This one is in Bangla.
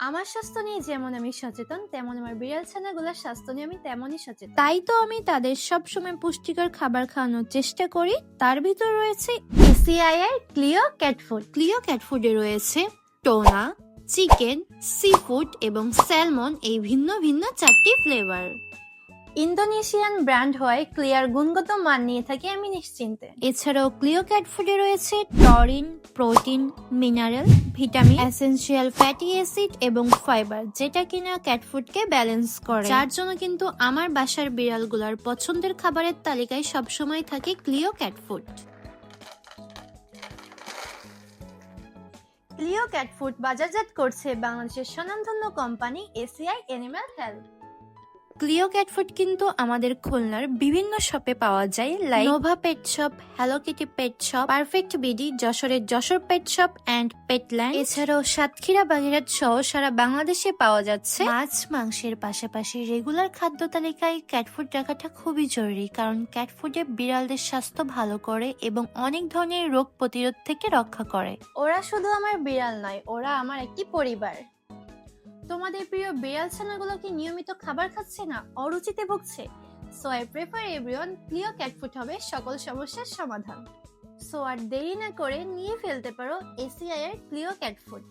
আমার স্বাস্থ্য নিয়ে যেমন আমি সচেতন, তেমন আমার বিড়াল ছানাগুলোর স্বাস্থ্য নিয়ে আমি তেমনই সচেতন। তাই তো আমি তাদের সবসময় পুষ্টিকর খাবার খাওয়ানোর চেষ্টা করি। তার ভিতর রয়েছে এসিআই এর Cleo cat food. Cleo cat ফুডে রয়েছে টোনা, চিকেন, সি ফুড এবং স্যালমন, এই ভিন্ন ভিন্ন 4টি ফ্লেভার। ইন্দোনেশিয়ান ব্র্যান্ড হওয়ায় ক্লিয়ার গুণগত মান নিয়ে থাকি আমি নিশ্চিন্তে। এছাড়াও ক্লিও ক্যাট ফুডে রয়েছে taurine, protein, mineral, vitamin, essential fatty acid এবং ফাইবার, যেটা কিনা ক্যাট ফুডকে ব্যালেন্স করে। যার জন্য কিন্তু আমার বাসার বিড়ালগুলোর পছন্দের খাবারের তালিকায় সবসময় থাকে Cleo cat food. Cleo cat food বাজারজাত করছে বাংলাদেশের স্বনামধন্য company ACI animal health. Cleo cat food কিন্তু আমাদের খুলনার বিভিন্ন শপে পাওয়া যায়, like Nova pet shop, Hello Kitty pet shop, perfect BD, যশোরের Jessore pet shop and Petland. এছাড়াও সাতক্ষীরা, বাগেরহাট সহ সারা বাংলাদেশে পাওয়া যাচ্ছে। মাছ মাংসের পাশাপাশি রেগুলার খাদ্য তালিকায় ক্যাট ফুড রাখাটা খুবই জরুরি, কারণ ক্যাট ফুডে বিড়ালদের স্বাস্থ্য ভালো করে এবং অনেক ধরনের রোগ প্রতিরোধ থেকে রক্ষা করে। ওরা শুধু আমার বিড়াল নয়, ওরা আমার একটি পরিবার। তোমাদের প্রিয় বিড়াল ছানাগুলো কি নিয়মিত খাবার খাচ্ছে না, অরুচিতে ভুগছে? So I prefer everyone Clio cat food হবে সকল সমস্যার সমাধান। সো আর দেরি না করে নিয়ে ফেলতে পারো এসিআই এর ক্লিও ক্যাট ফুড।